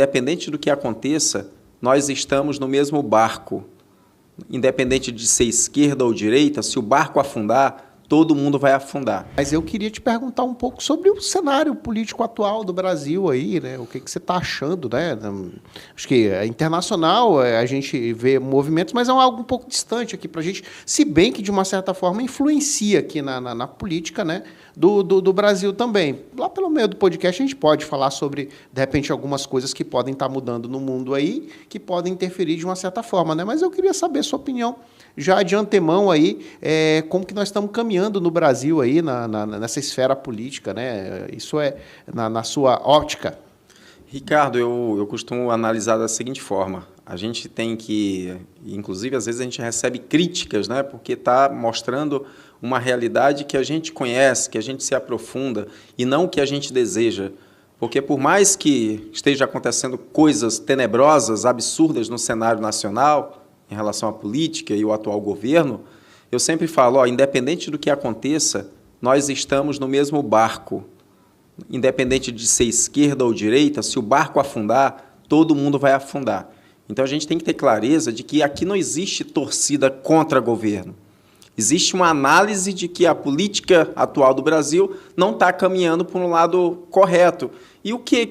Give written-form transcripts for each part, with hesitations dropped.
independente do que aconteça, nós estamos no mesmo barco. Independente de ser esquerda ou direita, se o barco afundar, todo mundo vai afundar. Mas eu queria te perguntar um pouco sobre o cenário político atual do Brasil aí, né? O que você está achando, né? Acho que é internacional, a gente vê movimentos, mas é algo um pouco distante aqui para a gente, se bem que, de uma certa forma, influencia aqui na política, né? Do Brasil também. Lá pelo meio do podcast a gente pode falar sobre, de repente, algumas coisas que podem estar mudando no mundo aí, que podem interferir de uma certa forma, né? Mas eu queria saber a sua opinião, já de antemão aí, como que nós estamos caminhando no Brasil aí, nessa esfera política, né? Isso é na sua ótica. Ricardo, eu costumo analisar da seguinte forma. A gente tem que, inclusive, às vezes a gente recebe críticas, né? Porque está mostrando uma realidade que a gente conhece, que a gente se aprofunda, e não o que a gente deseja. Porque por mais que esteja acontecendo coisas tenebrosas, absurdas no cenário nacional, em relação à política e o atual governo, eu sempre falo, independente do que aconteça, nós estamos no mesmo barco. Independente de ser esquerda ou direita, se o barco afundar, todo mundo vai afundar. Então, a gente tem que ter clareza de que aqui não existe torcida contra governo. Existe uma análise de que a política atual do Brasil não está caminhando por um lado correto. E o que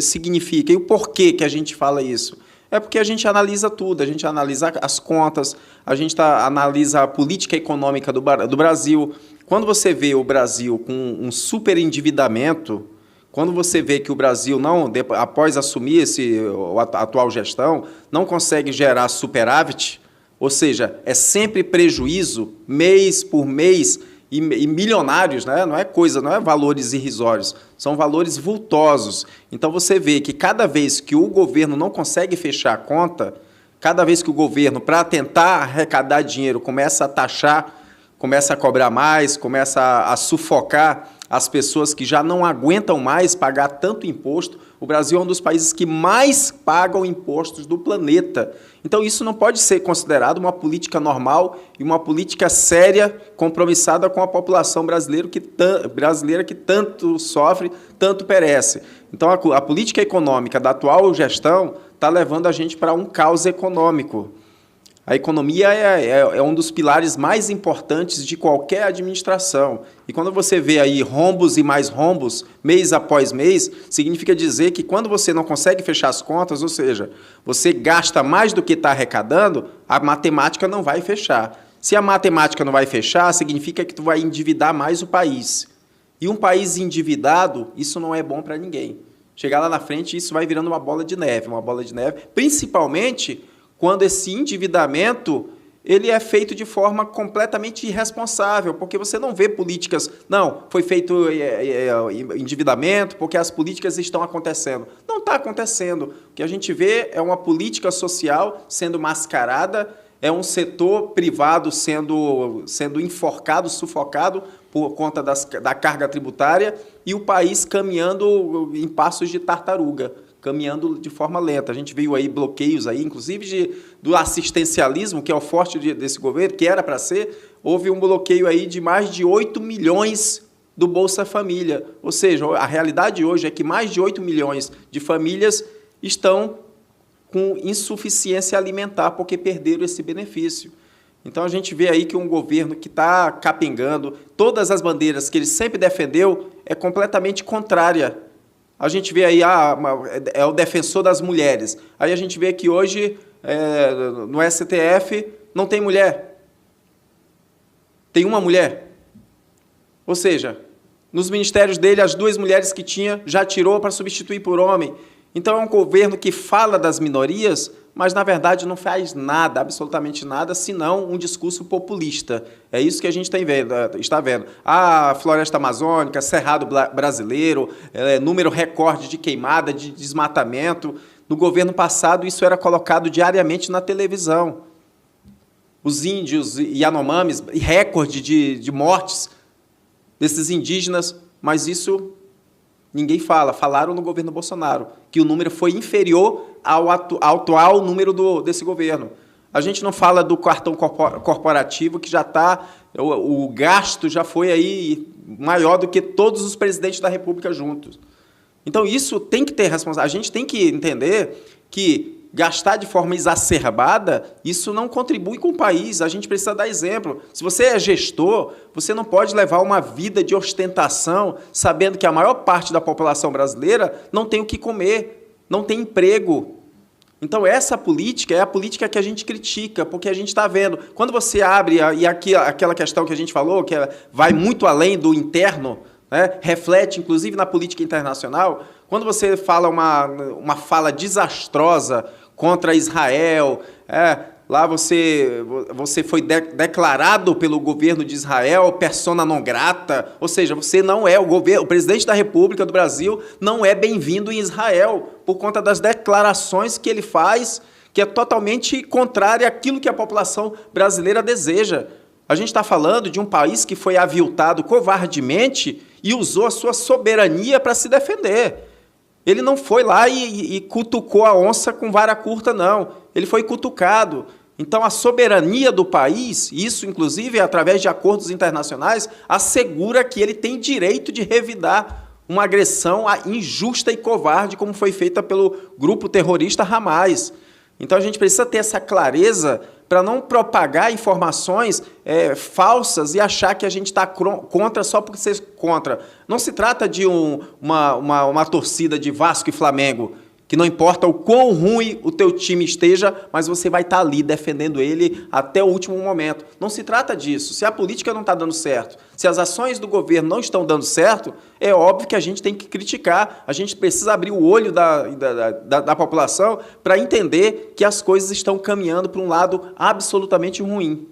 significa? E o porquê que a gente fala isso? É porque a gente analisa tudo, a gente analisa as contas, a gente analisa a política econômica do Brasil. Quando você vê o Brasil com um superendividamento, quando você vê que o Brasil, após assumir a atual gestão, não consegue gerar superávit, ou seja, é sempre prejuízo, mês por mês, e milionários, né? Não é valores irrisórios, são valores vultosos. Então você vê que cada vez que o governo não consegue fechar a conta, cada vez que o governo, para tentar arrecadar dinheiro, começa a taxar, começa a cobrar mais, começa a sufocar as pessoas que já não aguentam mais pagar tanto imposto. O Brasil é um dos países que mais pagam impostos do planeta. Então, isso não pode ser considerado uma política normal e uma política séria, compromissada com a população brasileira que tanto sofre, tanto perece. Então, a política econômica da atual gestão está levando a gente para um caos econômico. A economia é um dos pilares mais importantes de qualquer administração. E quando você vê aí rombos e mais rombos, mês após mês, significa dizer que quando você não consegue fechar as contas, ou seja, você gasta mais do que está arrecadando, a matemática não vai fechar. Se a matemática não vai fechar, significa que tu vai endividar mais o país. E um país endividado, isso não é bom para ninguém. Chegar lá na frente, isso vai virando uma bola de neve, principalmente quando esse endividamento ele é feito de forma completamente irresponsável, porque você não vê políticas, não, foi feito endividamento porque as políticas estão acontecendo. Não está acontecendo. O que a gente vê é uma política social sendo mascarada, é um setor privado sendo enforcado, sufocado por conta da carga tributária e o país caminhando em passos de tartaruga, caminhando de forma lenta. A gente viu aí bloqueios, aí, inclusive do assistencialismo, que é o forte desse governo, que era para ser, houve um bloqueio aí de mais de 8 milhões do Bolsa Família. Ou seja, a realidade hoje é que mais de 8 milhões de famílias estão com insuficiência alimentar porque perderam esse benefício. Então, a gente vê aí que um governo que está capengando, todas as bandeiras que ele sempre defendeu é completamente contrária. A gente vê aí, é o defensor das mulheres. Aí a gente vê que hoje, no STF, não tem mulher. Tem uma mulher. Ou seja, nos ministérios dele, as 2 mulheres que tinha, já tirou para substituir por homem. Então, é um governo que fala das minorias, mas, na verdade, não faz nada, absolutamente nada, senão um discurso populista. É isso que a gente está vendo. A floresta amazônica, Cerrado brasileiro, número recorde de queimada, de desmatamento. No governo passado, isso era colocado diariamente na televisão. Os índios e Yanomamis, recorde de mortes desses indígenas, mas isso ninguém fala. Falaram no governo Bolsonaro, que o número foi inferior ao atual número desse governo. A gente não fala do cartão corporativo, que já está, o gasto já foi aí maior do que todos os presidentes da República juntos. Então, isso tem que ter responsabilidade. A gente tem que entender que gastar de forma exacerbada, isso não contribui com o país. A gente precisa dar exemplo. Se você é gestor, você não pode levar uma vida de ostentação, sabendo que a maior parte da população brasileira não tem o que comer, não tem emprego. Então, essa política é a política que a gente critica, porque a gente está vendo. Quando você abre, e aqui, aquela questão que a gente falou, que vai muito além do interno, né, reflete, inclusive, na política internacional, quando você fala uma fala desastrosa contra Israel, lá você foi declarado pelo governo de Israel persona non grata, ou seja, você não é o presidente da República do Brasil não é bem-vindo em Israel por conta das declarações que ele faz, que é totalmente contrária àquilo que a população brasileira deseja. A gente está falando de um país que foi aviltado covardemente e usou a sua soberania para se defender. Ele não foi lá e cutucou a onça com vara curta, não. Ele foi cutucado. Então, a soberania do país, isso, inclusive, através de acordos internacionais, assegura que ele tem direito de revidar uma agressão injusta e covarde, como foi feita pelo grupo terrorista Hamas. Então, a gente precisa ter essa clareza para não propagar informações falsas e achar que a gente está contra só por ser contra. Não se trata de uma torcida de Vasco e Flamengo, que não importa o quão ruim o teu time esteja, mas você vai estar ali defendendo ele até o último momento. Não se trata disso. Se a política não está dando certo, se as ações do governo não estão dando certo, é óbvio que a gente tem que criticar. A gente precisa abrir o olho da população para entender que as coisas estão caminhando para um lado absolutamente ruim.